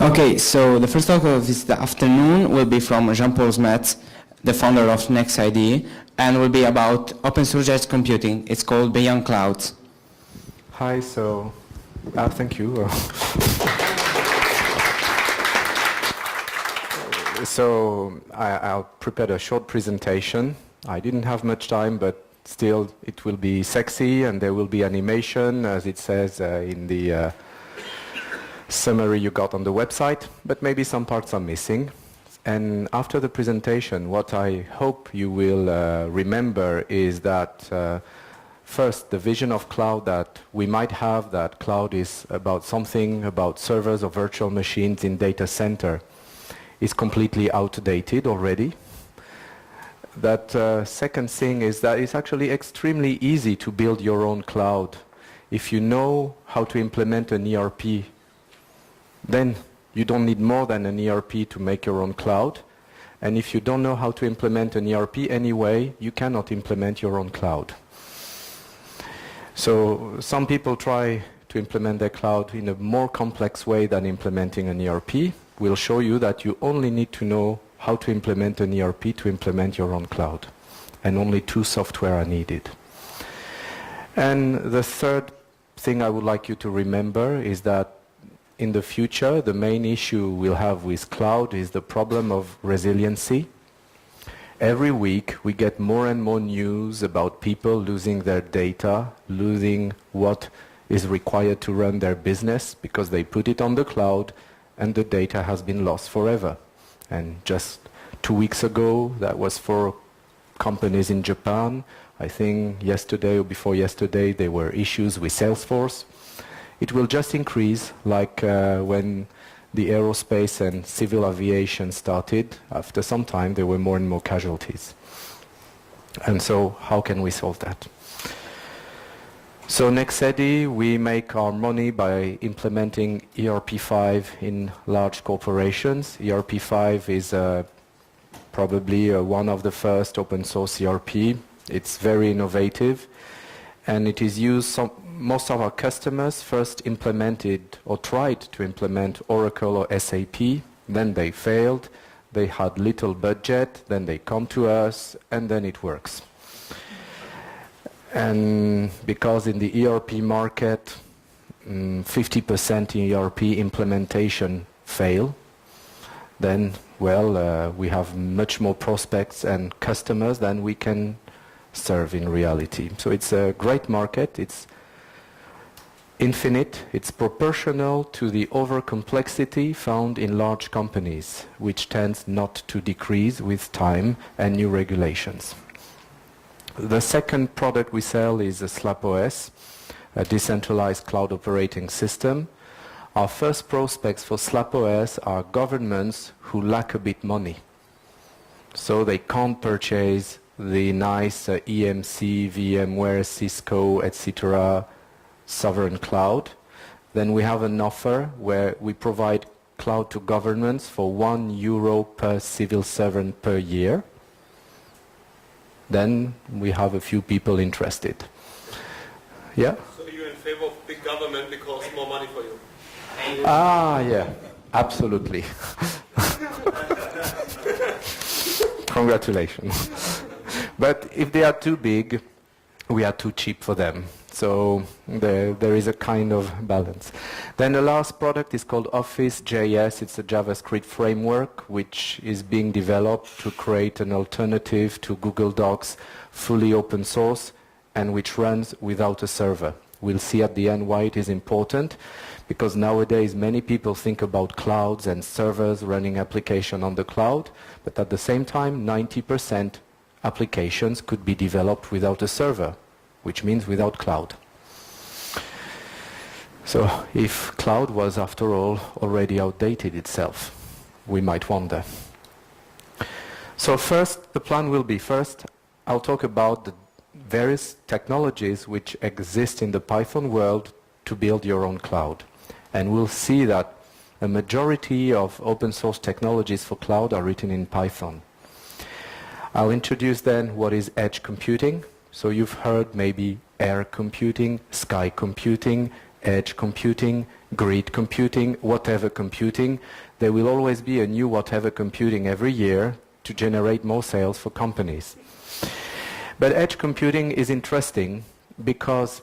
Okay, so the first talk of this afternoon will be from Jean-Paul Smets, the founder of NextID, and will be about open source edge computing. It's called Beyond Clouds. Hi, so thank you. So I prepared a short presentation. I didn't have much time, but still it will be sexy and there will be animation, as it says in the summary you got on the website, but maybe some parts are missing. And after the presentation, what I hope you will remember is that first, the vision of cloud that we might have, that cloud is about something about servers or virtual machines in data center, is completely outdated already. That second thing is that it's actually extremely easy to build your own cloud. If you know how to implement an ERP, then you don't need more than an ERP to make your own cloud. And if you don't know how to implement an ERP anyway, you cannot implement your own cloud. So some people try to implement their cloud in a more complex way than implementing an ERP. We'll show you that you only need to know how to implement an ERP to implement your own cloud. And only 2 software are needed. And the third thing I would like you to remember is that in the future, the main issue we'll have with cloud is the problem of resiliency. Every week, we get more and more news about people losing their data, losing what is required to run their business because they put it on the cloud and the data has been lost forever. And just 2 weeks ago, that was for companies in Japan. I think yesterday or before yesterday, there were issues with Salesforce. It will just increase, like when the aerospace and civil aviation started. After some time, there were more and more casualties. And so, how can we solve that? So NextID, we make our money by implementing EuroPython in large corporations. EuroPython is probably one of the first open source ERP. It's very innovative, and it is used most of our customers first implemented or tried to implement Oracle or SAP, then they failed, they had little budget, then they come to us, and then it works. And because in the ERP market, 50% in ERP implementation fail, then, well, we have much more prospects and customers than we can serve in reality. So it's a great market. It's infinite. It's proportional to the over-complexity found in large companies, which tends not to decrease with time and new regulations. The second product we sell is a SlapOS, a decentralized cloud operating system. Our first prospects for SlapOS are governments who lack a bit money. So they can't purchase the nice EMC, VMware, Cisco, etc. sovereign cloud. Then we have an offer where we provide cloud to governments for €1 per civil servant per year. Then we have a few people interested. Yeah? So you're in favor of big government because more money for you? Yeah, absolutely. Congratulations. But if they are too big, we are too cheap for them. So there is a kind of balance. Then the last product is called Office.js. It's a JavaScript framework which is being developed to create an alternative to Google Docs, fully open source, and which runs without a server. We'll see at the end why it is important, because nowadays many people think about clouds and servers running application on the cloud, but at the same time 90% applications could be developed without a server, which means without cloud. So if cloud was, after all, already outdated itself, we might wonder. So first, the plan will be first, I'll talk about the various technologies which exist in the Python world to build your own cloud. And we'll see that a majority of open source technologies for cloud are written in Python. I'll introduce then what is edge computing. So you've heard maybe air computing, sky computing, edge computing, grid computing, whatever computing. There will always be a new whatever computing every year to generate more sales for companies. But edge computing is interesting because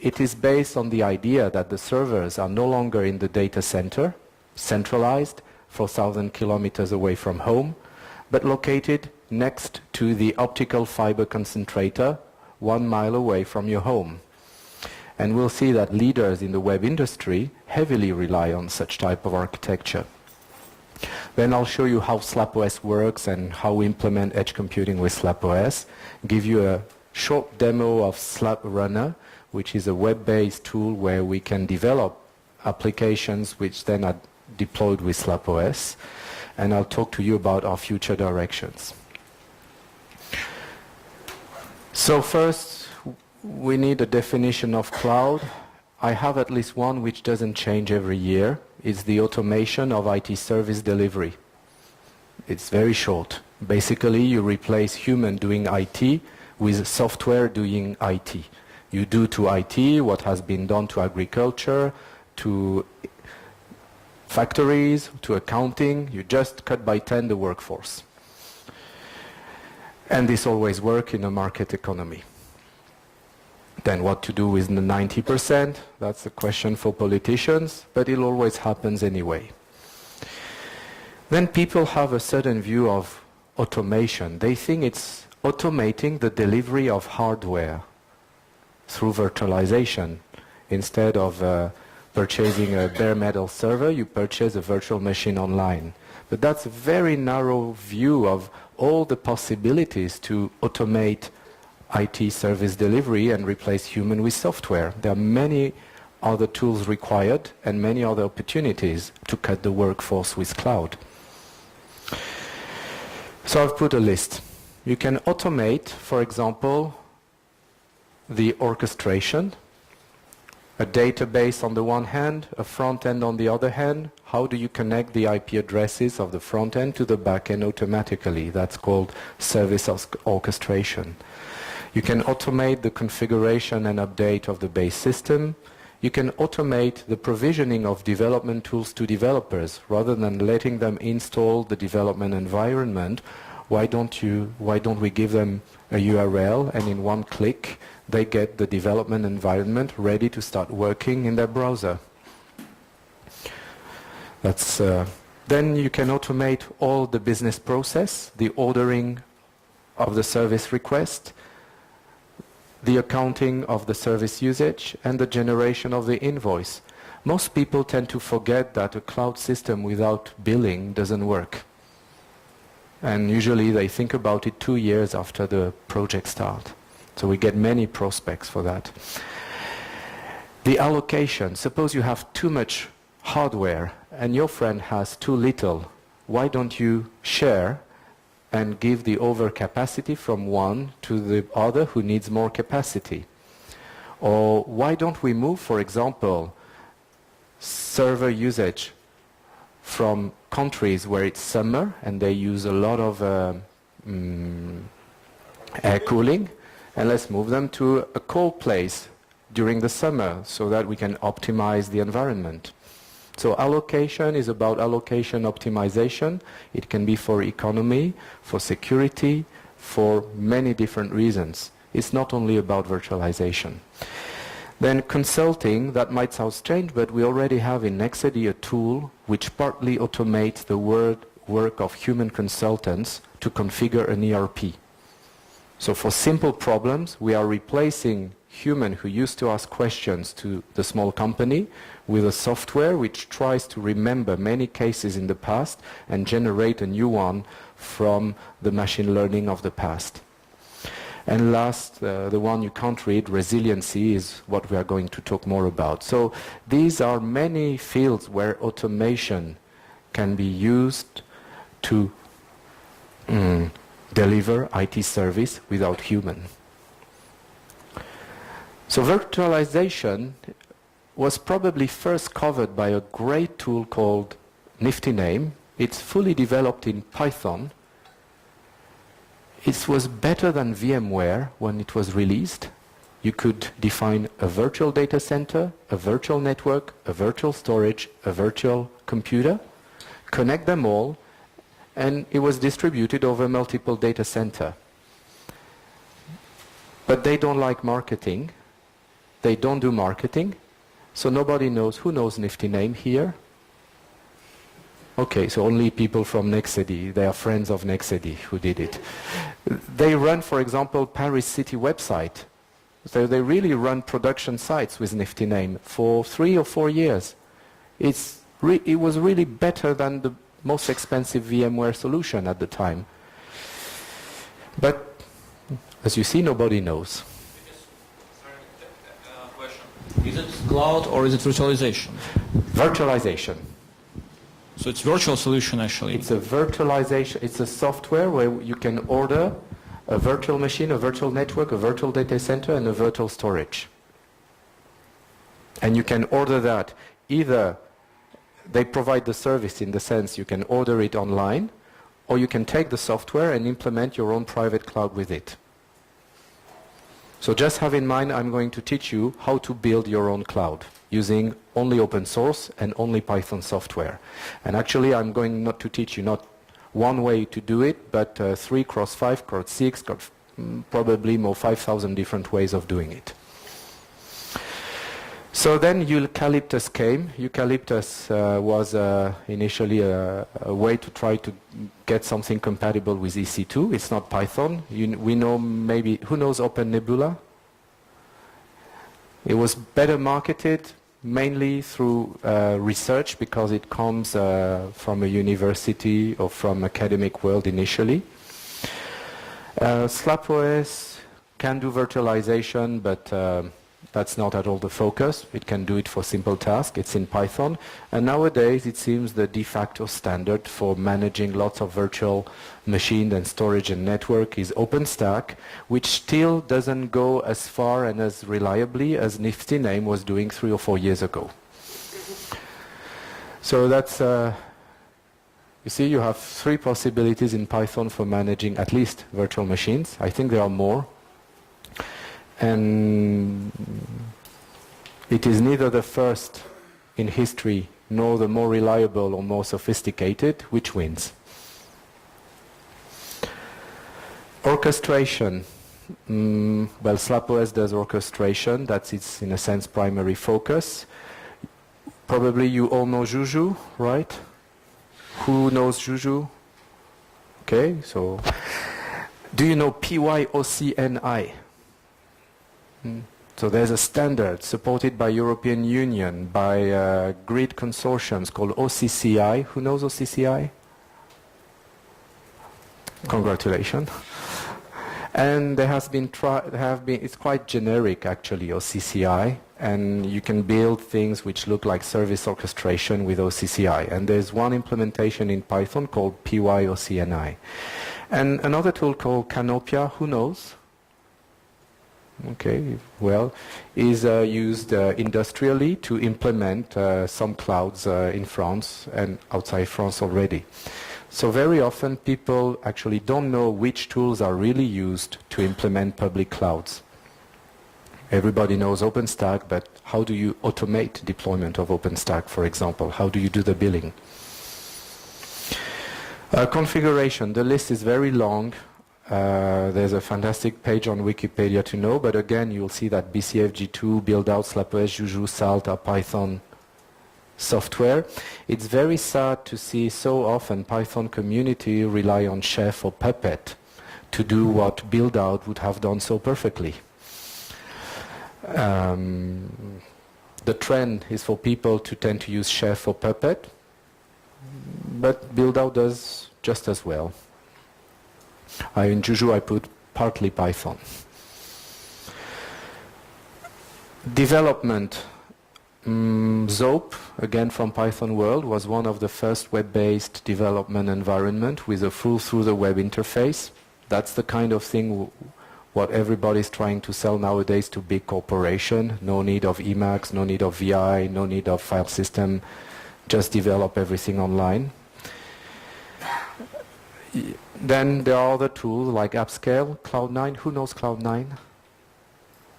it is based on the idea that the servers are no longer in the data center, centralized 4,000 kilometers away from home, but located next to the optical fiber concentrator 1 mile away from your home. And we'll see that leaders in the web industry heavily rely on such type of architecture. Then I'll show you how SlapOS works and how we implement edge computing with SlapOS, give you a short demo of Slap Runner, which is a web-based tool where we can develop applications which then are deployed with SlapOS, and I'll talk to you about our future directions. So first, we need a definition of cloud. I have at least one which doesn't change every year. It's the automation of IT service delivery. It's very short. Basically, you replace human doing IT with software doing IT. You do to IT what has been done to agriculture, to factories, to accounting. You just cut by 10 the workforce. And this always works in a market economy. Then what to do with the 90%? That's a question for politicians, but it always happens anyway. Then people have a certain view of automation. They think it's automating the delivery of hardware through virtualization. Instead of purchasing a bare metal server, you purchase a virtual machine online. But that's a very narrow view of all the possibilities to automate IT service delivery and replace human with software. There are many other tools required and many other opportunities to cut the workforce with cloud. So I've put a list. You can automate, for example, the orchestration, a database on the one hand, a front end on the other hand. How do you connect the IP addresses of the front end to the back end automatically? That's called service orchestration. You can automate the configuration and update of the base system. You can automate the provisioning of development tools to developers. Rather than letting them install the development environment, why don't we give them a URL and in one click they get the development environment ready to start working in their browser. Then you can automate all the business process, the ordering of the service request, the accounting of the service usage, and the generation of the invoice. Most people tend to forget that a cloud system without billing doesn't work. And usually they think about it 2 years after the project starts. So we get many prospects for that. The allocation. Suppose you have too much hardware and your friend has too little. Why don't you share and give the overcapacity from one to the other who needs more capacity? Or why don't we move, for example, server usage from countries where it's summer and they use a lot of air cooling, and let's move them to a cold place during the summer so that we can optimize the environment. So allocation is about allocation optimization. It can be for economy, for security, for many different reasons. It's not only about virtualization. Then consulting, that might sound strange, but we already have in Nexedy a tool which partly automates the work of human consultants to configure an ERP. So for simple problems, we are replacing human who used to ask questions to the small company with a software which tries to remember many cases in the past and generate a new one from the machine learning of the past. And last, the one you can't read, resiliency, is what we are going to talk more about. So these are many fields where automation can be used to deliver IT service without human. So virtualization was probably first covered by a great tool called Nifty Name. It's fully developed in Python. It was better than VMware when it was released. You could define a virtual data center, a virtual network, a virtual storage, a virtual computer, connect them all, and it was distributed over multiple data center. But they don't like marketing. They don't do marketing, so nobody knows. Who knows Nifty Name here? Okay, so only people from Nexedy. They are friends of Nexedy who did it. They run, for example, Paris City website. So they really run production sites with Nifty Name for 3 or 4 years. It was really better than the most expensive VMware solution at the time. But as you see, nobody knows. Question. Is it cloud or is it virtualization? Virtualization. So it's virtual solution actually. It's a virtualization. It's a software where you can order a virtual machine, a virtual network, a virtual data center, and a virtual storage. And you can order that. Either they provide the service in the sense you can order it online, or you can take the software and implement your own private cloud with it. So just have in mind, I'm going to teach you how to build your own cloud using only open source and only Python software. And actually, I'm going not to teach you not one way to do it, but 3 cross 5 cross 6, probably more 5,000 different ways of doing it. So then Eucalyptus came. Eucalyptus was initially a way to try to get something compatible with EC2. It's not Python. We know maybe, who knows Open Nebula? It was better marketed mainly through research because it comes from a university or from academic world initially. SlapOS can do virtualization, but that's not at all the focus. It can do it for simple tasks. It's in Python. And nowadays, it seems the de facto standard for managing lots of virtual machines and storage and network is OpenStack, which still doesn't go as far and as reliably as Nifty Name was doing 3 or 4 years ago. So that's, you see, you have 3 possibilities in Python for managing at least virtual machines. I think there are more. And it is neither the first in history nor the more reliable or more sophisticated which wins. Orchestration. Well, SlapOS does orchestration. That's its, in a sense, primary focus. Probably you all know Juju, right? Who knows Juju? Okay, so do you know PyOCNI? So there's a standard supported by European Union, by grid consortiums called OCCI. Who knows OCCI? Congratulations. And there has been, it's quite generic actually, OCCI, and you can build things which look like service orchestration with OCCI. And there's one implementation in Python called PyOCNI. And another tool called Canopia, who knows? Okay, well, is used industrially to implement some clouds in France and outside France already. So very often people actually don't know which tools are really used to implement public clouds. Everybody knows OpenStack, but how do you automate deployment of OpenStack, for example? How do you do the billing? Configuration, the list is very long. There's a fantastic page on Wikipedia to know, but again, you'll see that BCFG2, build out, SlapOS, Juju, Salt are Python software. It's very sad to see so often Python community rely on Chef or Puppet to do what build out would have done so perfectly. The trend is for people to tend to use Chef or Puppet, but build out does just as well. In Juju I put partly Python. Development. Zope, again from Python World, was one of the first web-based development environment with a full through-the-web interface. That's the kind of thing what everybody's trying to sell nowadays to big corporation. No need of Emacs, no need of VI, no need of file system. Just develop everything online. Then there are other tools like AppScale, Cloud9. Who knows Cloud9?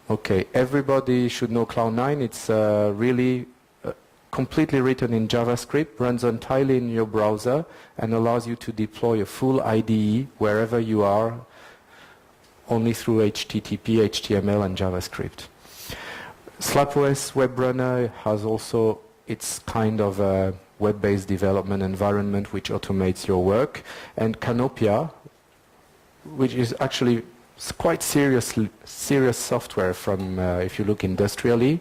Okay, everybody should know Cloud9. It's really completely written in JavaScript, runs entirely in your browser, and allows you to deploy a full IDE wherever you are, only through HTTP, HTML, and JavaScript. SlapOS WebRunner has also its kind of a web-based development environment which automates your work, and Canopia, which is actually quite serious software from, if you look industrially,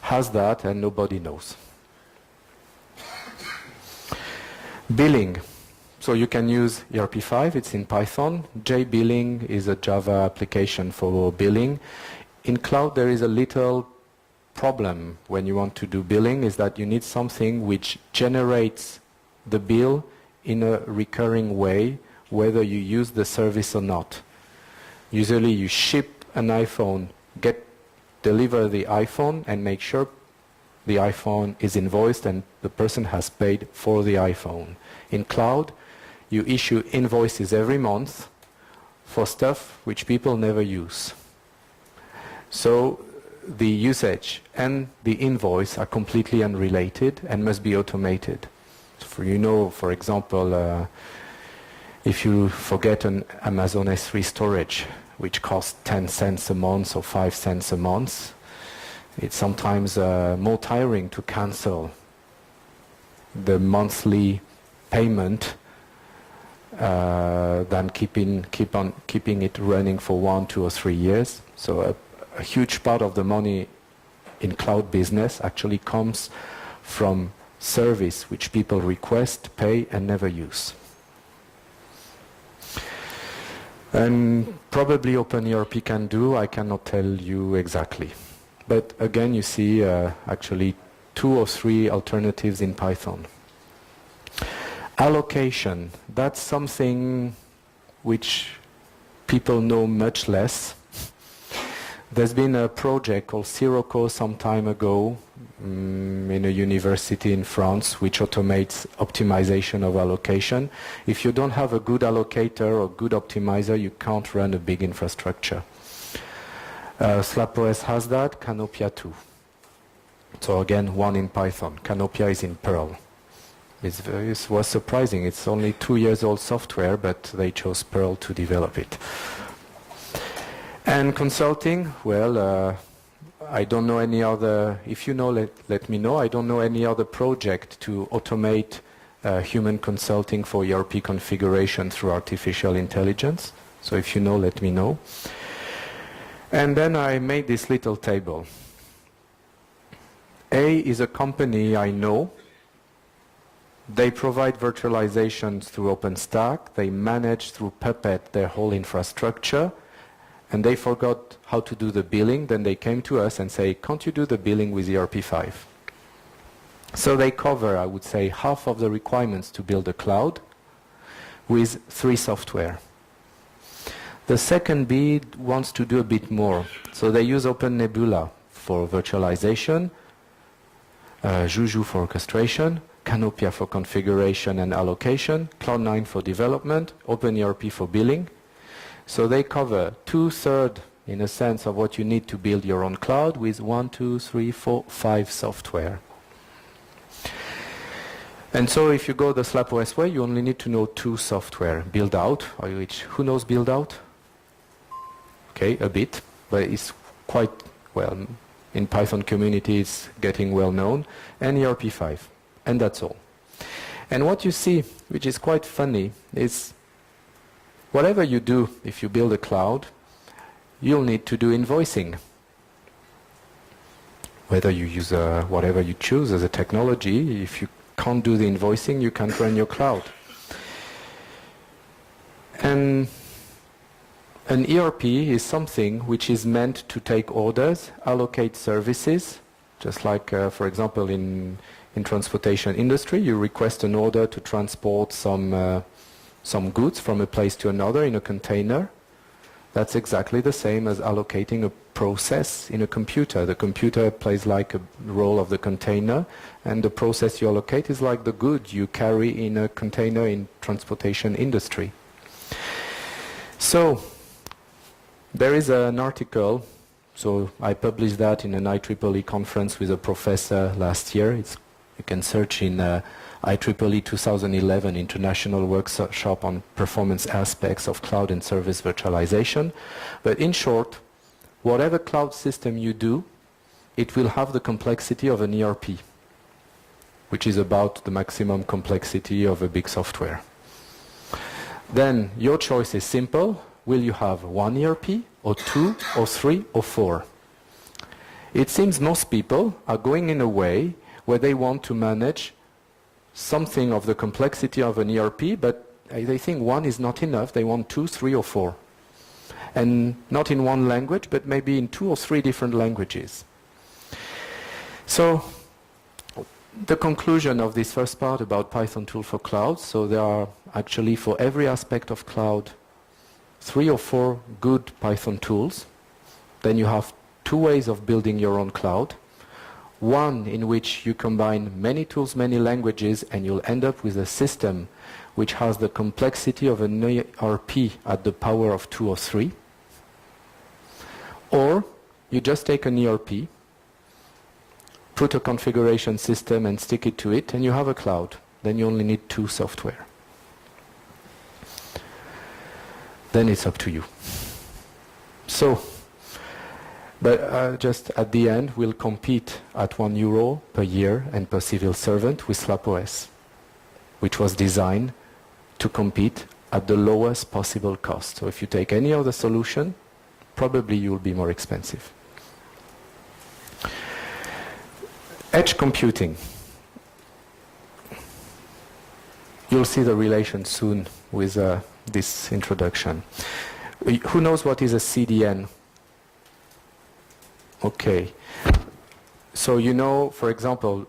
has that and nobody knows. Billing. So you can use EuroPy5, it's in Python. JBilling is a Java application for billing. In cloud there is a little problem when you want to do billing, is that you need something which generates the bill in a recurring way, whether you use the service or not. Usually you ship an iPhone, deliver the iPhone and make sure the iPhone is invoiced and the person has paid for the iPhone. In cloud, you issue invoices every month for stuff which people never use. So the usage and the invoice are completely unrelated and must be automated. For example, if you forget an Amazon S3 storage, which costs 10 cents a month or 5 cents a month, it's sometimes more tiring to cancel the monthly payment than keeping it running for 1, 2, or 3 years. So a huge part of the money in cloud business actually comes from service which people request, pay, and never use. And probably OpenERP can do, I cannot tell you exactly. But again, you see actually 2 or 3 alternatives in Python. Allocation, that's something which people know much less. There's been a project called Sirocco some time ago in a university in France which automates optimization of allocation. If you don't have a good allocator or good optimizer, you can't run a big infrastructure. SlapOS has that, Canopia too. So again, one in Python. Canopia is in Perl. It was surprising. It's only 2 years old software, but they chose Perl to develop it. And consulting, well, I don't know any other, if you know, let me know. I don't know any other project to automate human consulting for ERP configuration through artificial intelligence. So if you know, let me know. And then I made this little table. A is a company I know. They provide virtualization through OpenStack. They manage through Puppet their whole infrastructure. And they forgot how to do the billing. Then they came to us and say, can't you do the billing with EuroPy5? So they cover, I would say, half of the requirements to build a cloud with 3 software. The second B wants to do a bit more. So they use OpenNebula for virtualization, Juju for orchestration, Canopia for configuration and allocation, Cloud9 for development, OpenERP for billing. So they cover 2/3, in a sense, of what you need to build your own cloud with 1, 2, 3, 4, 5 software. And so if you go the SlapOS way, you only need to know 2 software. Build out, which, who knows build out? Okay, a bit, but it's quite, well, in Python community it's getting well known, and EuroPy5, and that's all. And what you see, which is quite funny, is whatever you do, if you build a cloud, you'll need to do invoicing. Whether you use whatever you choose as a technology, if you can't do the invoicing, you can't run your cloud. And an ERP is something which is meant to take orders, allocate services, just like, for example, in transportation industry, you request an order to transport some goods from a place to another in a container. That's exactly the same as allocating a process in a computer. The computer plays like a role of the container, and the process you allocate is like the good you carry in a container in transportation industry. So there is an article So I published that in an IEEE conference with a professor last year. You can search in IEEE 2011 International Workshop on Performance Aspects of Cloud and Service Virtualization. But in short, whatever cloud system you do, it will have the complexity of an ERP, which is about the maximum complexity of a big software. Then your choice is simple. Will you have one ERP, or two, or three, or four? It seems most people are going in a way where they want to manage something of the complexity of an ERP, but they think one is not enough. They want two, three, or four. And not in one language, but maybe in two or three different languages. So the conclusion of this first part about Python tool for cloud, so there are actually for every aspect of cloud 3 or 4 good Python tools. Then you have 2 ways of building your own cloud. One in which you combine many tools, many languages, and you'll end up with a system which has the complexity of an ERP at the power of 2 or 3. Or you just take an ERP, put a configuration system and stick it to it, and you have a cloud. Then you only need 2 software. Then it's up to you. So, but just at the end, we'll compete at €1 per year and per civil servant with SlapOS, which was designed to compete at the lowest possible cost. So if you take any other solution, probably you'll be more expensive. Edge computing. You'll see the relation soon with this introduction. Who knows what is a CDN? Okay. So you know, for example,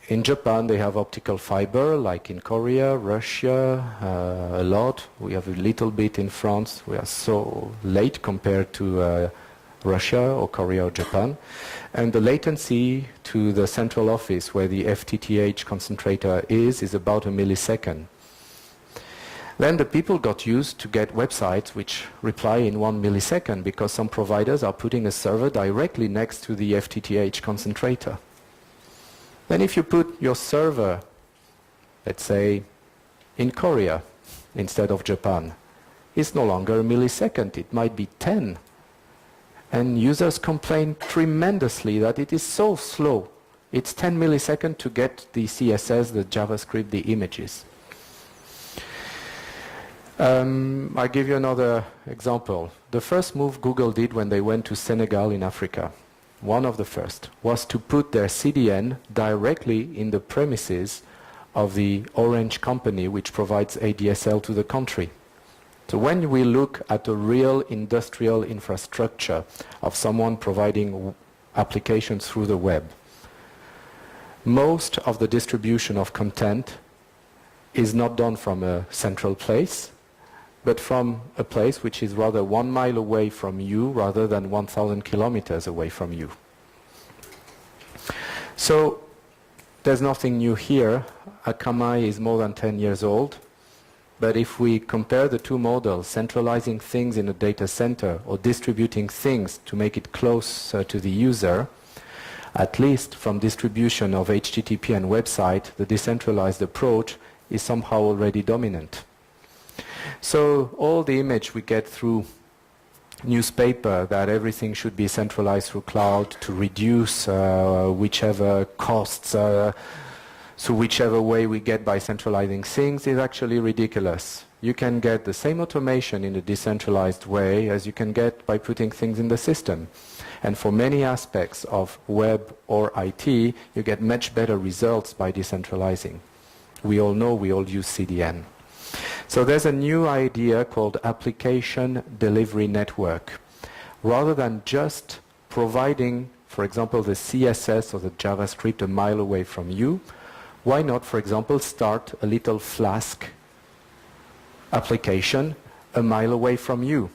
in Japan they have optical fiber, like in Korea, Russia, a lot. We have a little bit in France. We are so late compared to Russia or Korea or Japan. And the latency to the central office where the FTTH concentrator is about a millisecond. Then the people got used to get websites which reply in 1 millisecond because some providers are putting a server directly next to the FTTH concentrator. Then if you put your server, let's say, in Korea instead of Japan, it's no longer a millisecond, it might be 10. And users complain tremendously that it is so slow. It's 10 milliseconds to get the CSS, the JavaScript, the images. I'll give you another example. The first move Google did when they went to Senegal in Africa, one of the first, was to put their CDN directly in the premises of the Orange company which provides ADSL to the country. So when we look at a real industrial infrastructure of someone providing applications through the web, most of the distribution of content is not done from a central place, but from a place which is rather 1 mile away from you rather than 1,000 kilometers away from you. So there's nothing new here. Akamai is more than 10 years old. But if we compare the two models, centralizing things in a data center or distributing things to make it closer to the user, at least from distribution of HTTP and website, the decentralized approach is somehow already dominant. So all the image we get through newspaper that everything should be centralized through cloud to reduce whichever costs, so whichever way we get by centralizing things is actually ridiculous. You can get the same automation in a decentralized way as you can get by putting things in the system. And for many aspects of web or IT, you get much better results by decentralizing. We all know, we all use CDN. So there's a new idea called application delivery network. Rather than just providing, for example, the CSS or the JavaScript a mile away from you, why not, for example, start a little Flask application a mile away from you?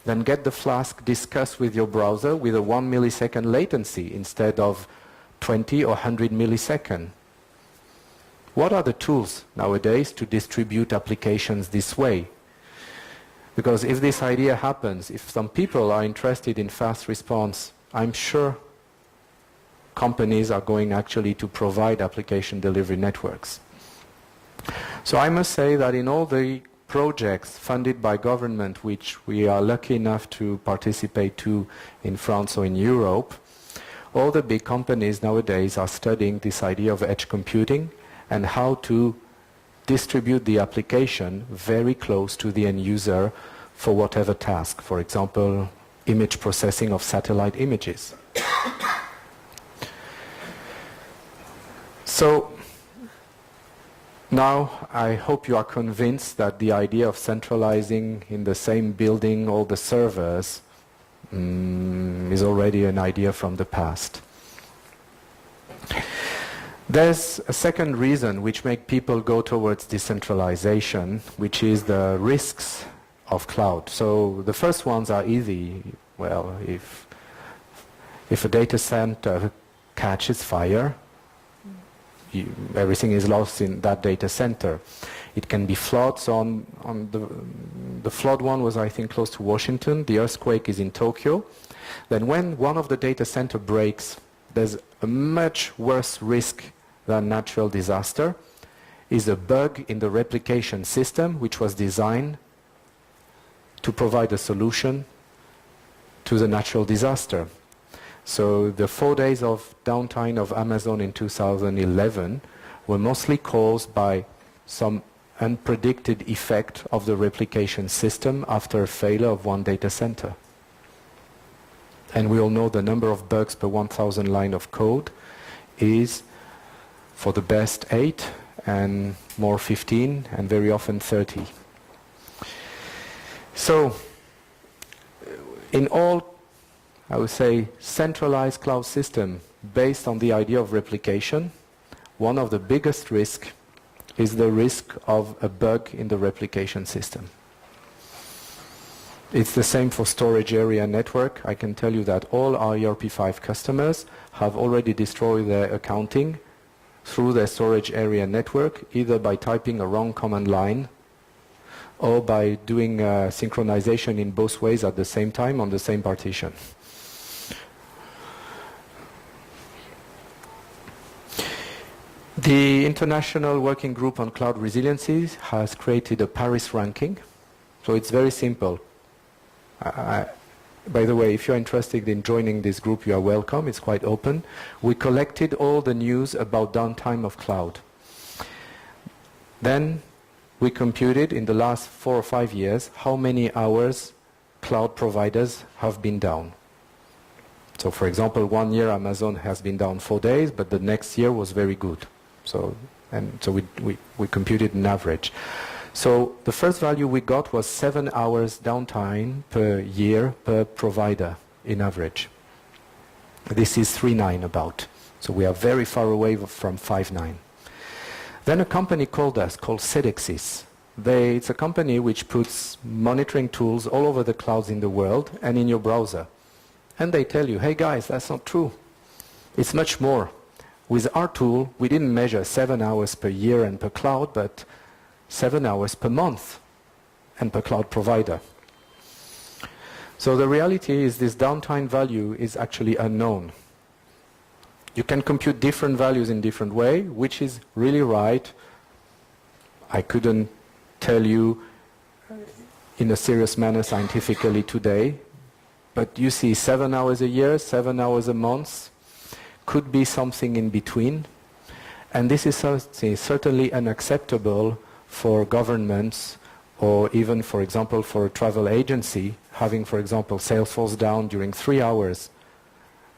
Then get the Flask discussed with your browser with a 1 millisecond latency instead of 20 or 100 milliseconds. What are the tools nowadays to distribute applications this way? Because if this idea happens, if some people are interested in fast response, I'm sure companies are going actually to provide application delivery networks. So I must say that in all the projects funded by government, which we are lucky enough to participate to in France or in Europe, all the big companies nowadays are studying this idea of edge computing and how to distribute the application very close to the end user for whatever task. For example, image processing of satellite images. So now I hope you are convinced that the idea of centralizing in the same building all the servers is already an idea from the past. There's a second reason which makes people go towards decentralization, which is the risks of cloud. So the first ones are easy. Well, if a data center catches fire, everything is lost in that data center. It can be floods on the flood one was, I think, close to Washington. The earthquake is in Tokyo. Then when one of the data center breaks, there's a much worse risk than natural disaster, is a bug in the replication system which was designed to provide a solution to the natural disaster. So the 4 days of downtime of Amazon in 2011 were mostly caused by some unpredicted effect of the replication system after a failure of one data center. And we all know the number of bugs per 1,000 line of code is for the best 8 and more 15 and very often 30. So in all, I would say, centralized cloud system based on the idea of replication, one of the biggest risks is the risk of a bug in the replication system. It's the same for storage area network. I can tell you that all our EuroPy5 customers have already destroyed their accounting through their storage area network, either by typing a wrong command line or by doing synchronization in both ways at the same time on the same partition. The International Working Group on Cloud Resiliency has created a Paris ranking. So it's very simple. By the way, if you're interested in joining this group, you are welcome. It's quite open. We collected all the news about downtime of cloud. Then we computed in the last 4 or 5 years how many hours cloud providers have been down. So for example, 1 year Amazon has been down 4 days, but the next year was very good. So we computed an average. So the first value we got was 7 hours downtime per year per provider in average. This is 3.9 about. So we are very far away from 5.9. Then a company called Sedexis. It's a company which puts monitoring tools all over the clouds in the world and in your browser. And they tell you, hey guys, that's not true. It's much more. With our tool, we didn't measure 7 hours per year and per cloud, but 7 hours per month and per cloud provider. So the reality is this downtime value is actually unknown. You can compute different values in different way, which is really right. I couldn't tell you in a serious manner scientifically today, but you see 7 hours a year, 7 hours a month, could be something in between. And this is certainly unacceptable for governments or even, for example, for a travel agency, having, for example, Salesforce down during 3 hours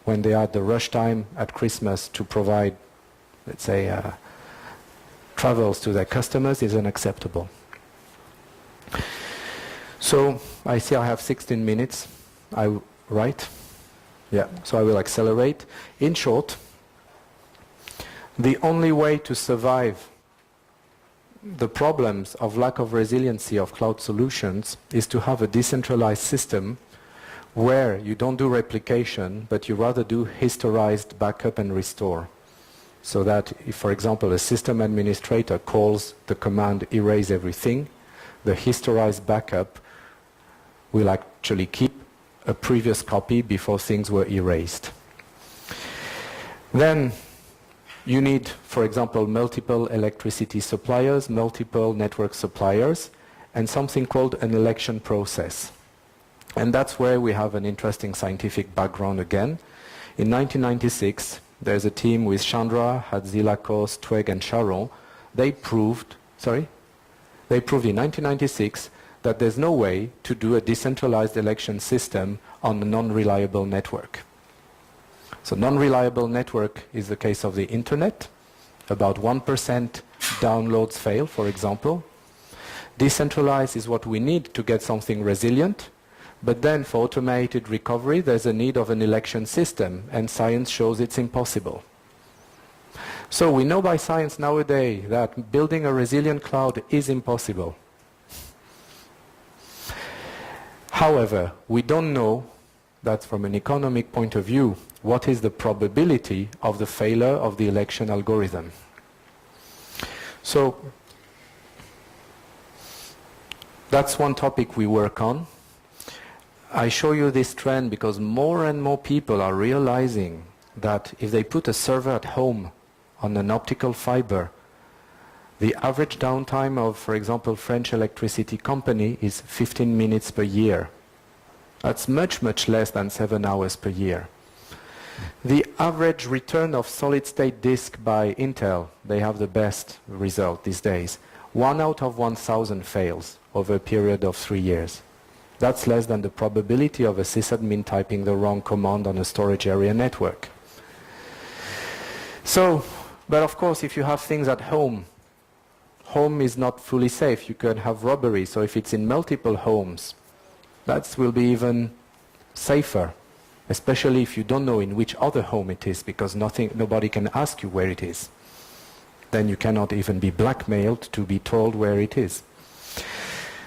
when they are at the rush time at Christmas to provide, let's say, travels to their customers is unacceptable. So I see I have 16 minutes, right? Yeah, so I will accelerate. In short, the only way to survive the problems of lack of resiliency of cloud solutions is to have a decentralized system where you don't do replication, but you rather do historized backup and restore. So that if, for example, a system administrator calls the command erase everything, the historized backup will actually keep a previous copy before things were erased. Then you need, for example, multiple electricity suppliers, multiple network suppliers, and something called an election process. And that's where we have an interesting scientific background again. In 1996, there's a team with Chandra, Hatzilakos, Twegg, and Sharon. They proved in 1996 that there's no way to do a decentralized election system on a non-reliable network. So non-reliable network is the case of the internet. About 1% downloads fail, for example. Decentralized is what we need to get something resilient. But then for automated recovery, there's a need of an election system, and science shows it's impossible. So we know by science nowadays that building a resilient cloud is impossible. However, we don't know that from an economic point of view, what is the probability of the failure of the election algorithm. So that's one topic we work on. I show you this trend because more and more people are realizing that if they put a server at home on an optical fiber, the average downtime of, for example, French electricity company is 15 minutes per year. That's much, much less than 7 hours per year. The average return of solid-state disk by Intel, they have the best result these days. 1 out of 1,000 fails over a period of 3 years. That's less than the probability of a sysadmin typing the wrong command on a storage area network. So, but of course, if you have things at home, home is not fully safe. You can have robbery. So if it's in multiple homes, that will be even safer, especially if you don't know in which other home it is, because nobody can ask you where it is. Then you cannot even be blackmailed to be told where it is.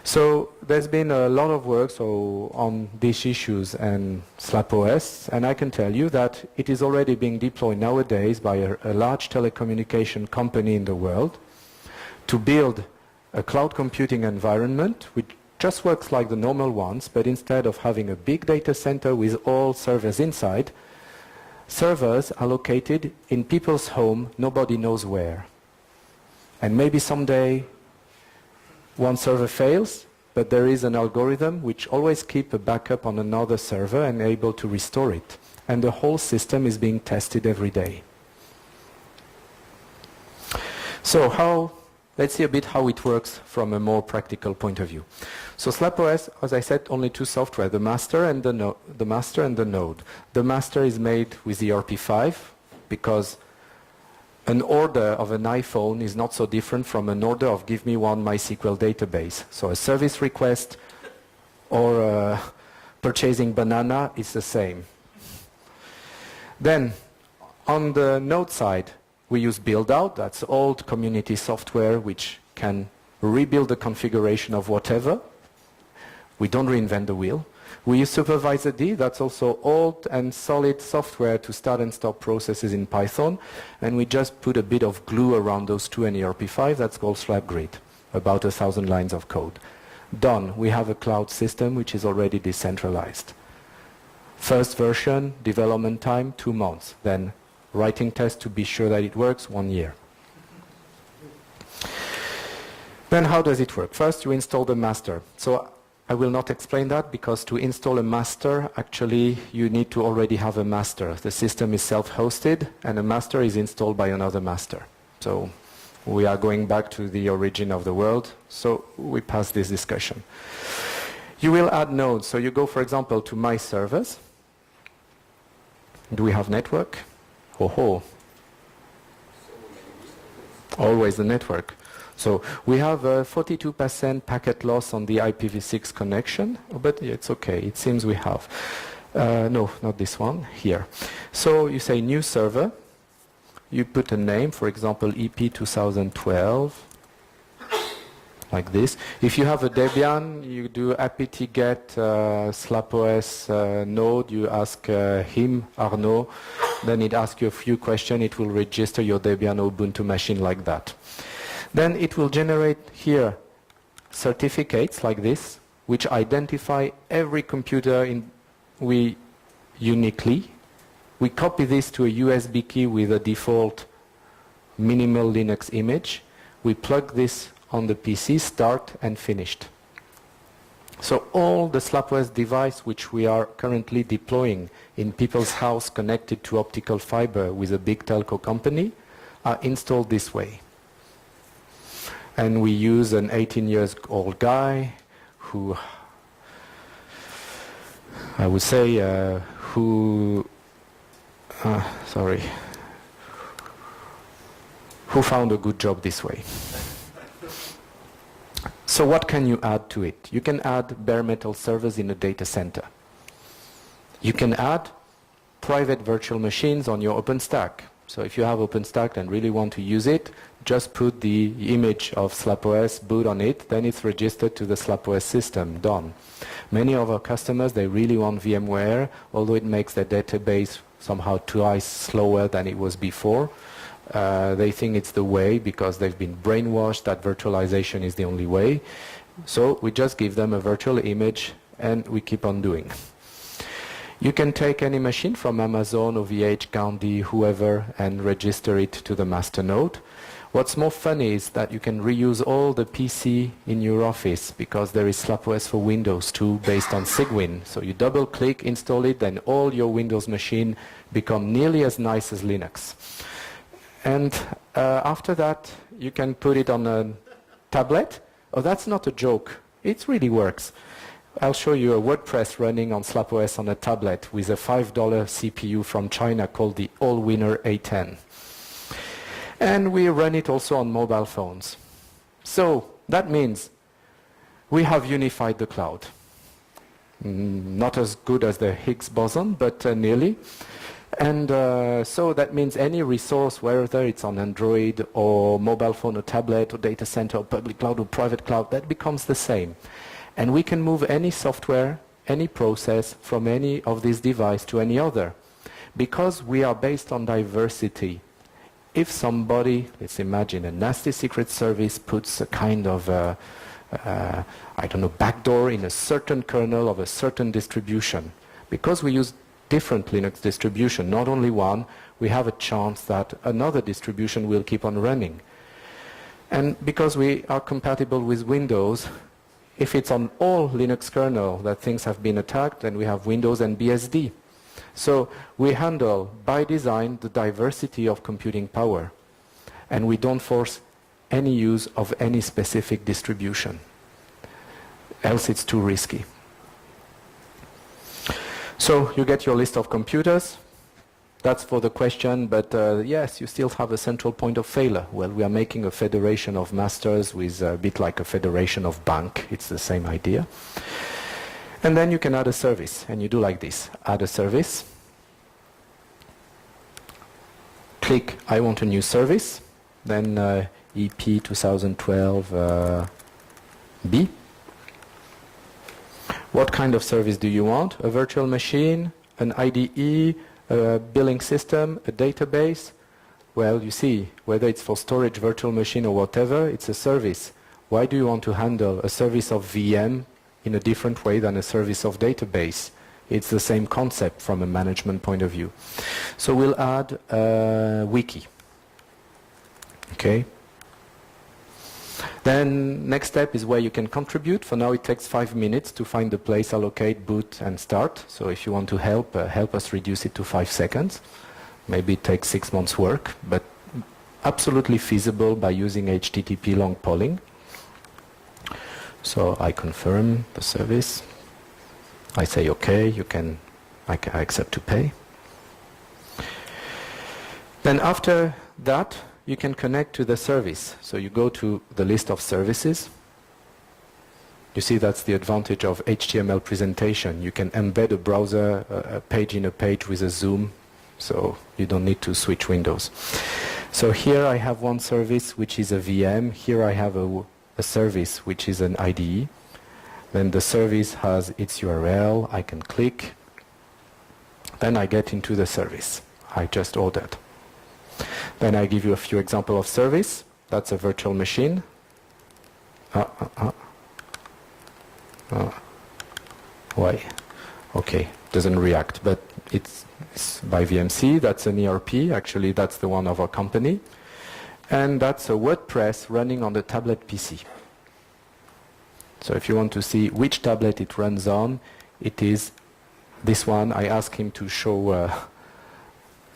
So there's been a lot of work on these issues and SlapOS, and I can tell you that it is already being deployed nowadays by a large telecommunication company in the world to build a cloud computing environment which just works like the normal ones, but instead of having a big data center with all servers inside, servers are located in people's home, nobody knows where. And maybe someday one server fails, but there is an algorithm which always keeps a backup on another server and able to restore it. And the whole system is being tested every day. So let's see a bit how it works from a more practical point of view. So SlapOS, as I said, only two software, the master and the node. The master is made with the EuroPython because an order of an iPhone is not so different from an order of give me one MySQL database. So a service request or purchasing banana is the same. Then on the node side, we use build-out. That's old community software which can rebuild the configuration of whatever. We don't reinvent the wheel. We use supervisor-D. That's also old and solid software to start and stop processes in Python. And we just put a bit of glue around those two and EuroPython. That's called SlapGrid, about 1,000 lines of code. Done. We have a cloud system which is already decentralized. First version, development time, 2 months. Then writing test to be sure that it works, 1 year. Then how does it work? First, you install the master. So I will not explain that because to install a master, actually, you need to already have a master. The system is self-hosted, and a master is installed by another master. So we are going back to the origin of the world, so we pass this discussion. You will add nodes. So you go, for example, to My Servers. Do we have network? Ho. Always the network. So we have a 42% packet loss on the IPv6 connection, but it's okay. It seems we have. No, not this one, here. So you say new server. You put a name, for example, EP 2012, like this. If you have a Debian, you do apt-get SlapOS node. You ask him, Arnaud. Then it asks you a few questions. It will register your Debian Ubuntu machine like that. Then it will generate here certificates like this. which identify every computer uniquely. We copy this to a USB key with a default minimal Linux image. We plug this on the PC, start and finished. So all the SlapOS device which we are currently deploying in people's house connected to optical fiber with a big telco company are installed this way. And we use an 18-year-old guy who, I would say, who found a good job this way. So what can you add to it? You can add bare metal servers in a data center. You can add private virtual machines on your OpenStack. So if you have OpenStack and really want to use it, just put the image of SlapOS, boot on it, then it's registered to the SlapOS system, done. Many of our customers, they really want VMware, although it makes their database somehow twice slower than it was before. They think it's the way because they've been brainwashed that virtualization is the only way. So we just give them a virtual image and we keep on doing. You can take any machine from Amazon, OVH, Gandhi, whoever, and register it to the master node. What's more funny is that you can reuse all the PC in your office because there is SlapOS for Windows too based on Cygwin. So you double click, install it, then all your Windows machine become nearly as nice as Linux. And after that, you can put it on a tablet. Oh, that's not a joke. It really works. I'll show you a WordPress running on SlapOS on a tablet with a $5 CPU from China called the Allwinner A10. And we run it also on mobile phones. So that means we have unified the cloud. Not as good as the Higgs boson, but nearly. And so that means any resource, whether it's on Android or mobile phone or tablet or data center or public cloud or private cloud, that becomes the same. And we can move any software, any process from any of these devices to any other. Because we are based on diversity. If somebody, let's imagine a nasty secret service puts a kind of, backdoor in a certain kernel of a certain distribution, because we use different Linux distribution, not only one, we have a chance that another distribution will keep on running. And because we are compatible with Windows, if it's on all Linux kernel that things have been attacked, then we have Windows and BSD. So we handle, by design, the diversity of computing power. And we don't force any use of any specific distribution. Else it's too risky. So you get your list of computers. That's for the question, but yes, you still have a central point of failure. Well, we are making a federation of masters with a bit like a federation of bank. It's the same idea. And then you can add a service, and you do like this. Add a service. Click, I want a new service. Then EP 2012 B. What kind of service do you want? A virtual machine, an IDE, a billing system, a database? Well, you see, whether it's for storage, virtual machine, or whatever, it's a service. Why do you want to handle a service of VM in a different way than a service of database? It's the same concept from a management point of view. So we'll add a wiki. Okay. Then next step is where you can contribute. For now it takes 5 minutes to find the place, allocate, boot, and start. So if you want to help us reduce it to 5 seconds. Maybe it takes 6 months work, but absolutely feasible by using HTTP long polling. So I confirm the service. I say okay, I accept to pay. Then after that, you can connect to the service. So you go to the list of services. You see that's the advantage of HTML presentation. You can embed a browser, a page in a page with a zoom, so you don't need to switch windows. So here I have one service which is a VM. Here I have a service which is an IDE. Then the service has its URL. I can click. Then I get into the service I just ordered. Then I give you a few examples of service. That's a virtual machine. Why? Okay, doesn't react, but it's by VMC. That's an ERP. Actually, that's the one of our company. And that's a WordPress running on the tablet PC. So if you want to see which tablet it runs on, it is this one. I asked him to show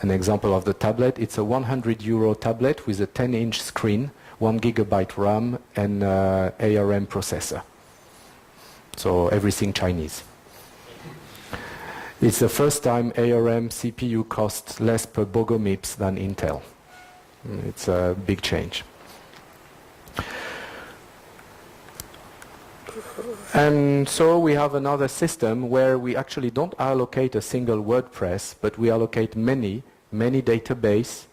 an example of the tablet. It's a €100 tablet with a 10-inch screen, 1 GB RAM, and ARM processor. So everything Chinese. It's the first time ARM CPU costs less per BOGO-MIPS than Intel. It's a big change. And so we have another system where we actually don't allocate a single WordPress, but we allocate many databases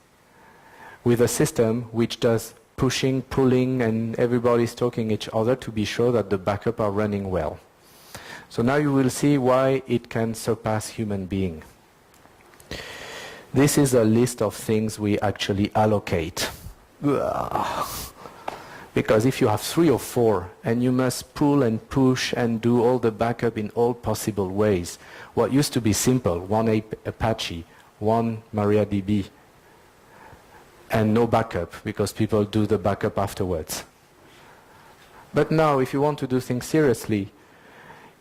with a system which does pushing, pulling, and everybody's talking each other to be sure that the backup are running well. So now you will see why it can surpass human being. This is a list of things we actually allocate. Because if you have 3 or 4 and you must pull and push and do all the backup in all possible ways, what used to be simple, one Apache, one MariaDB, and no backup because people do the backup afterwards. But now if you want to do things seriously,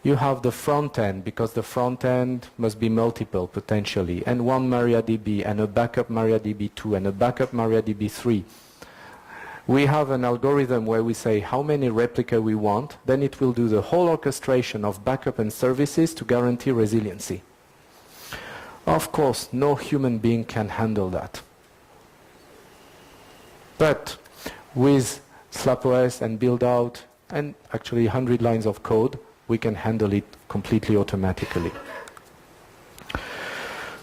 you have the front end, because the front end must be multiple potentially, and one MariaDB and a backup MariaDB 2 and a backup MariaDB 3. We have an algorithm where we say how many replica we want, then it will do the whole orchestration of backup and services to guarantee resiliency. Of course, no human being can handle that. But with SlapOS and build out and actually 100 lines of code, we can handle it completely automatically.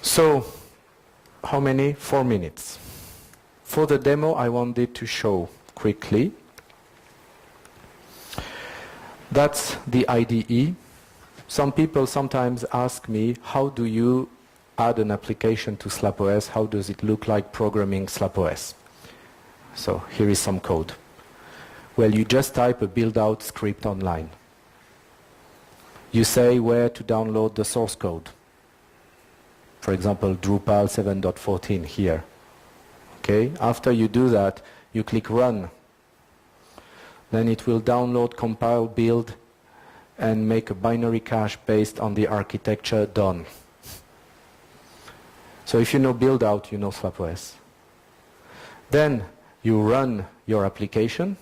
So, how many? 4 minutes. For the demo, I wanted to show quickly. That's the IDE. Some people sometimes ask me, how do you add an application to SlapOS? How does it look like programming SlapOS? So here is some code. Well, you just type a build-out script online. You say where to download the source code. For example, Drupal 7.14 here. Okay? After you do that, you click Run. Then it will download, compile, build, and make a binary cache based on the architecture done. So if you know build out, you know SlapOS. Then you run your application.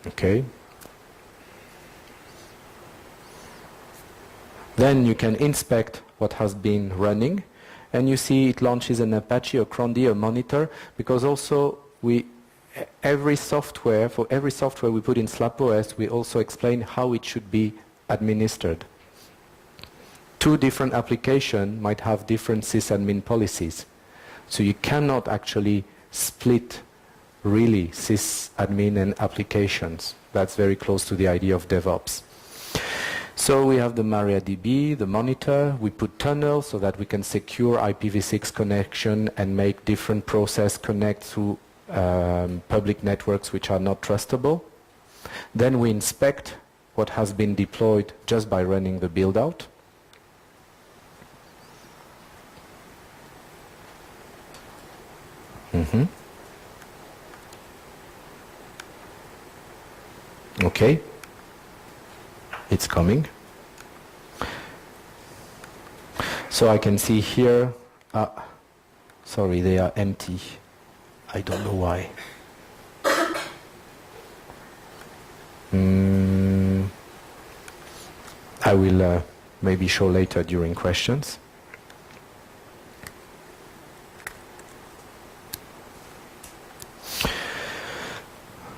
Okay. Then you can inspect what has been running, and you see it launches an Apache, a Crondy, a monitor, because also for every software we put in SlapOS, we also explain how it should be administered. 2 different applications might have different sysadmin policies. So you cannot actually split really sysadmin and applications. That's very close to the idea of DevOps. So we have the MariaDB, the monitor. We put tunnels so that we can secure IPv6 connection and make different processes connect through public networks which are not trustable. Then we inspect what has been deployed just by running the build-out. Okay. It's coming. So I can see here, sorry, they are empty. I don't know why. I will maybe show later during questions.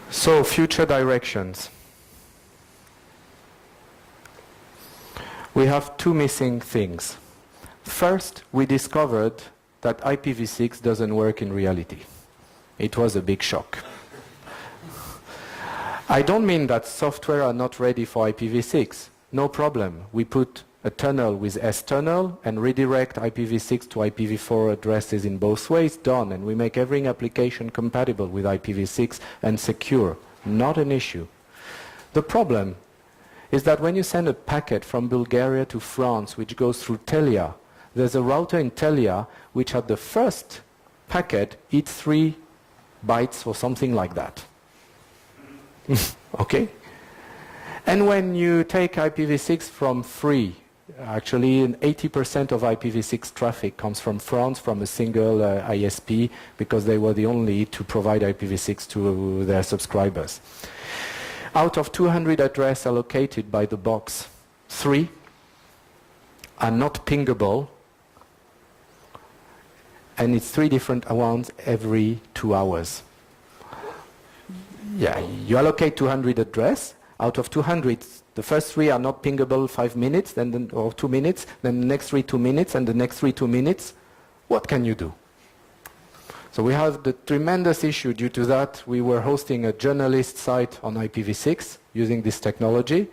So, future directions. We have 2 missing things. First, we discovered that IPv6 doesn't work in reality. It was a big shock. I don't mean that software are not ready for IPv6. No problem. We put a tunnel with S-tunnel and redirect IPv6 to IPv4 addresses in both ways, done. And we make every application compatible with IPv6 and secure. Not an issue. The problem is that when you send a packet from Bulgaria to France, which goes through Telia, there's a router in Telia which at the first packet eats 3 bytes or something like that. Okay? And when you take IPv6 from free, actually 80% of IPv6 traffic comes from France from a single ISP because they were the only to provide IPv6 to their subscribers. Out of 200 addresses allocated by the box, 3 are not pingable, and it's 3 different ones every 2 hours. Yeah, you allocate 200 addresses. Out of 200, the first 3 are not pingable 5 minutes, or 2 minutes, then the next 3 2 minutes, and the next 3 2 minutes. What can you do? So we have the tremendous issue due to that. We were hosting a journalist site on IPv6 using this technology.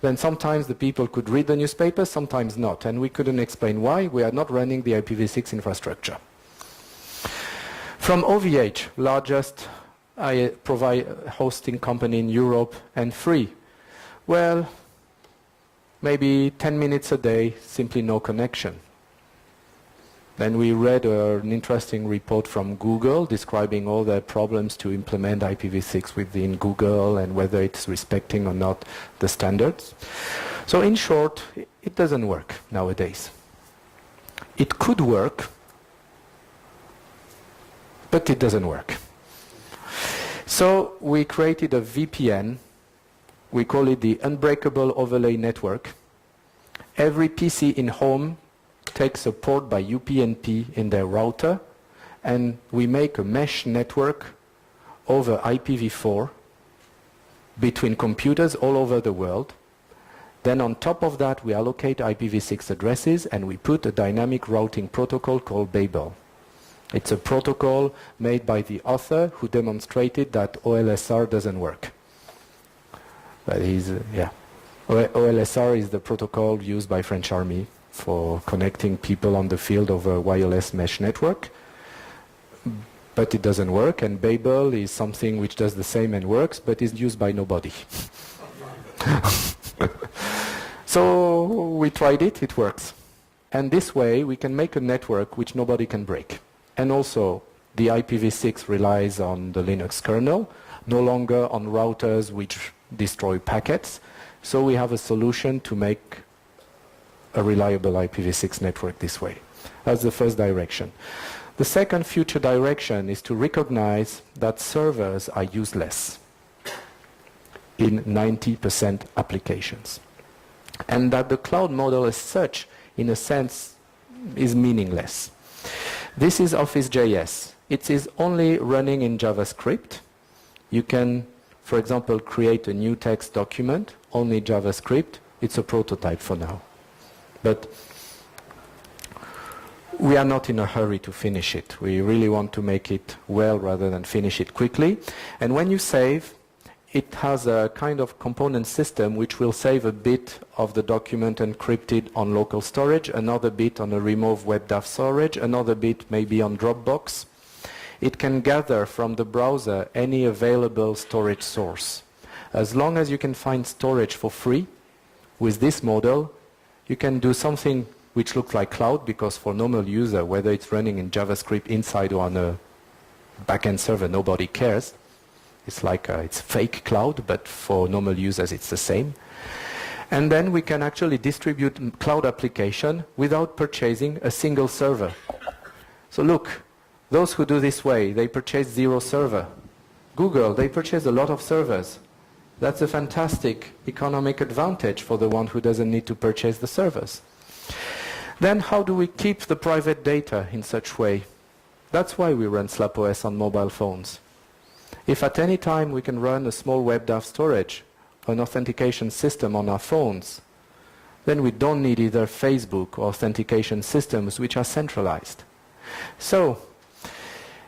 Then sometimes the people could read the newspaper, sometimes not, and we couldn't explain why. We are not running the IPv6 infrastructure. From OVH, largest hosting company in Europe and free. Well, maybe 10 minutes a day, simply no connection. Then we read an interesting report from Google describing all their problems to implement IPv6 within Google and whether it's respecting or not the standards. So in short, it doesn't work nowadays. It could work, but it doesn't work. So we created a VPN. We call it the Unbreakable Overlay Network. Every PC in home takes a port by UPnP in their router, and we make a mesh network over IPv4 between computers all over the world. Then on top of that, we allocate IPv6 addresses, and we put a dynamic routing protocol called Babel. It's a protocol made by the author who demonstrated that OLSR doesn't work. But OLSR is the protocol used by French Army for connecting people on the field over a wireless mesh network. But it doesn't work, and Babel is something which does the same and works, but is used by nobody. So we tried it, it works. And this way we can make a network which nobody can break. And also, the IPv6 relies on the Linux kernel, no longer on routers which destroy packets. So we have a solution to make a reliable IPv6 network this way. That's the first direction. The second future direction is to recognize that servers are useless in 90% applications. And that the cloud model as such, in a sense, is meaningless. This is Office.js. It is only running in JavaScript. You can, for example, create a new text document, only JavaScript. It's a prototype for now. But we are not in a hurry to finish it. We really want to make it well rather than finish it quickly. And when you save, it has a kind of component system which will save a bit of the document encrypted on local storage, another bit on a remote WebDAV storage, another bit maybe on Dropbox. It can gather from the browser any available storage source. As long as you can find storage for free, with this model, you can do something which looks like cloud, because for normal user, whether it's running in JavaScript inside or on a backend server, nobody cares. It's like it's fake cloud, but for normal users it's the same. And then we can actually distribute cloud application without purchasing a single server. So look, those who do this way, they purchase 0 server. Google, they purchase a lot of servers. That's a fantastic economic advantage for the one who doesn't need to purchase the servers. Then how do we keep the private data in such way? That's why we run SlapOS on mobile phones. If at any time we can run a small WebDAV storage, an authentication system on our phones, then we don't need either Facebook or authentication systems which are centralized. So,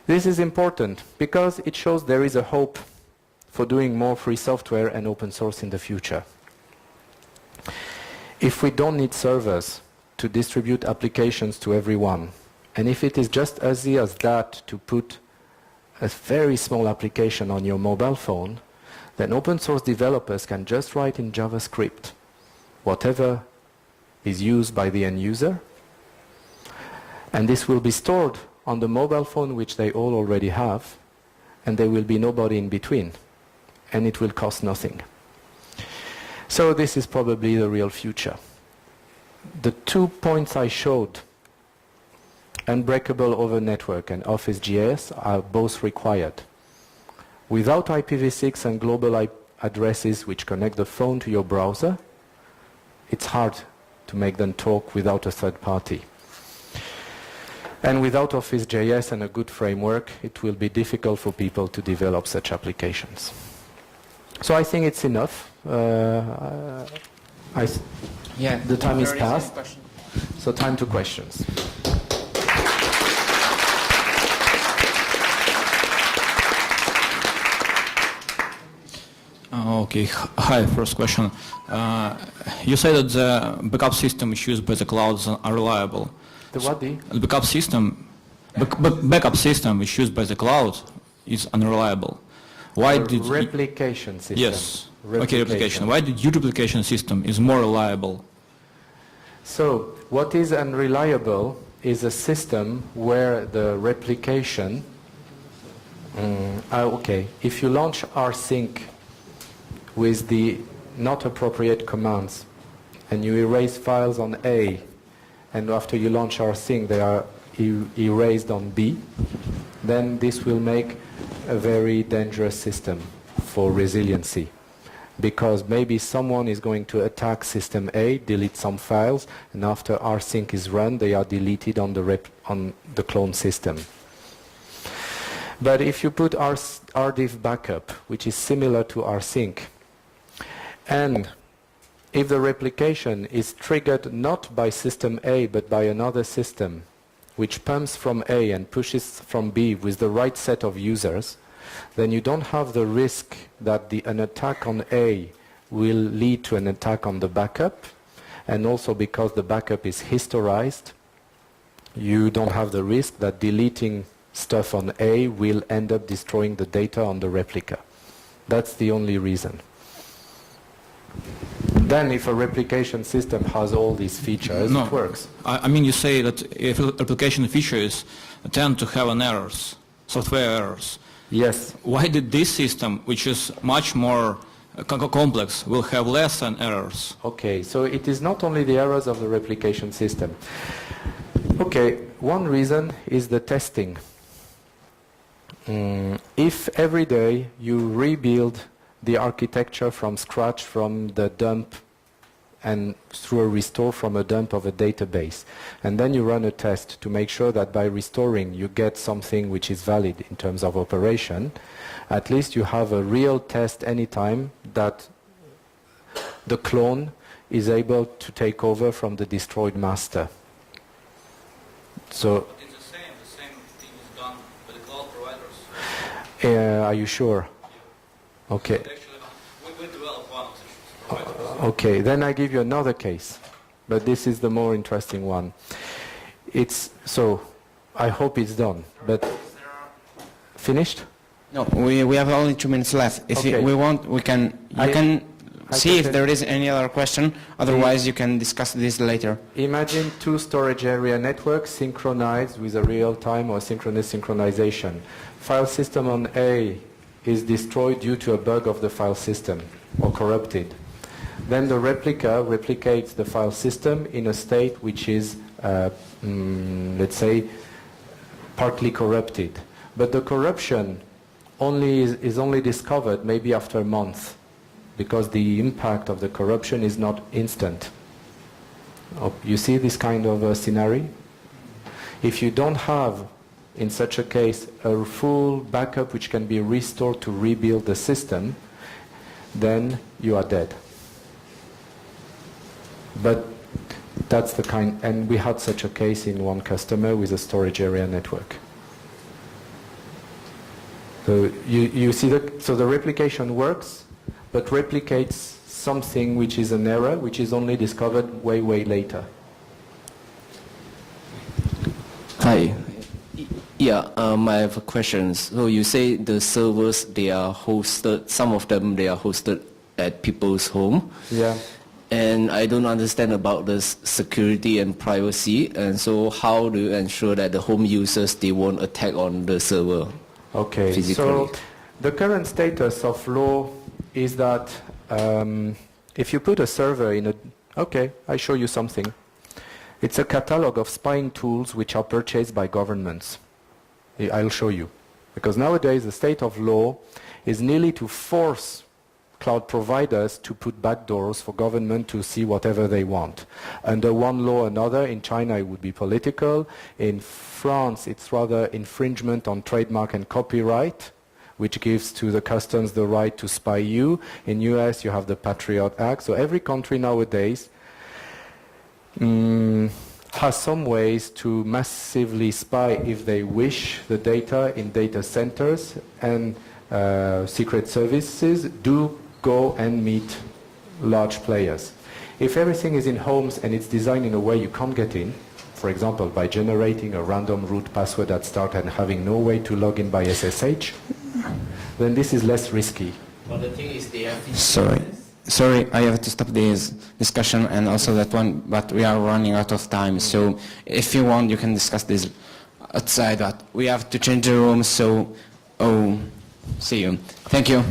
this is important because it shows there is a hope for doing more free software and open source in the future. If we don't need servers to distribute applications to everyone, and if it is just as easy as that to put a very small application on your mobile phone, then open source developers can just write in JavaScript whatever is used by the end user. And this will be stored on the mobile phone, which they all already have, and there will be nobody in between, and it will cost nothing. So this is probably the real future. The 2 points I showed, unbreakable over network and Office.js, are both required. Without IPv6 and global IP addresses which connect the phone to your browser, it's hard to make them talk without a third party. And without Office.js and a good framework, it will be difficult for people to develop such applications. So I think it's enough. The time is past. So time to questions. Okay. Hi, first question. You say that the backup system is used by the clouds are unreliable. The what? The backup system, backup system which used by the cloud is unreliable. Why did replication system? Yes. Okay, replication. Why did your replication system is more reliable? So what is unreliable is a system where the replication. Okay, if you launch rsync with the not appropriate commands, and you erase files on A, and after you launch rsync they are erased on B, then this will make a very dangerous system for resiliency, because maybe someone is going to attack system A, delete some files, and after rsync is run they are deleted on the clone system. But if you put rdiff backup, which is similar to rsync, and if the replication is triggered not by system A but by another system, which pumps from A and pushes from B with the right set of users, then you don't have the risk that an attack on A will lead to an attack on the backup, and also because the backup is historized, you don't have the risk that deleting stuff on A will end up destroying the data on the replica. That's the only reason. Then if a replication system has all these features, it works. I mean, you say that if replication features tend to have an errors, software errors. Yes. Why did this system, which is much more complex, will have less than errors? Okay, so it is not only the errors of the replication system. Okay, one reason is the testing. If every day you rebuild the architecture from scratch, from the dump and through a restore from a dump of a database, and then you run a test to make sure that by restoring you get something which is valid in terms of operation, at least you have a real test anytime that the clone is able to take over from the destroyed master. So But it's the same thing is done by the cloud providers. are you sure? Okay. Actually, we developed one of the providers. Okay, then I give you another case, but this is the more interesting one. So I hope it's done, but finished? No, we have only 2 minutes left. If Okay. we want, you can see if there is any other question. Otherwise, you can discuss this later. Imagine 2 storage area networks synchronized with a real-time or synchronous synchronization. File system on A is destroyed due to a bug of the file system or corrupted. Then the replica replicates the file system in a state which is, let's say, partly corrupted. But the corruption is only discovered maybe after a month, because the impact of the corruption is not instant. You see this kind of scenario? If you don't have, in such a case, a full backup which can be restored to rebuild the system, then you are dead. But that's the kind, and we had such a case in one customer with a storage area network. So you see so the replication works, but replicates something which is an error, which is only discovered way, way later. Hi. Yeah, I have a question. So you say the servers, they are hosted, some of them they are hosted at people's home. Yeah. And I don't understand about the security and privacy. And so how do you ensure that the home users, they won't attack on the server? Okay, physically? so the current status of law is that if you put a server in a... Okay, I show you something. It's a catalog of spying tools which are purchased by governments. I'll show you. Because nowadays the state of law is nearly to force cloud providers to put backdoors for government to see whatever they want. Under one law or another, in China it would be political. In France it's rather infringement on trademark and copyright, which gives to the customs the right to spy you. In US you have the Patriot Act. So every country nowadays has some ways to massively spy, if they wish, the data in data centers, and secret services do go and meet large players. If everything is in homes and it's designed in a way you can't get in, for example, by generating a random root password at start and having no way to log in by SSH, then this is less risky. But the thing is, they have... Sorry, I have to stop this discussion and also that one, but we are running out of time. So if you want, you can discuss this outside, but we have to change the room, so, see you. Thank you.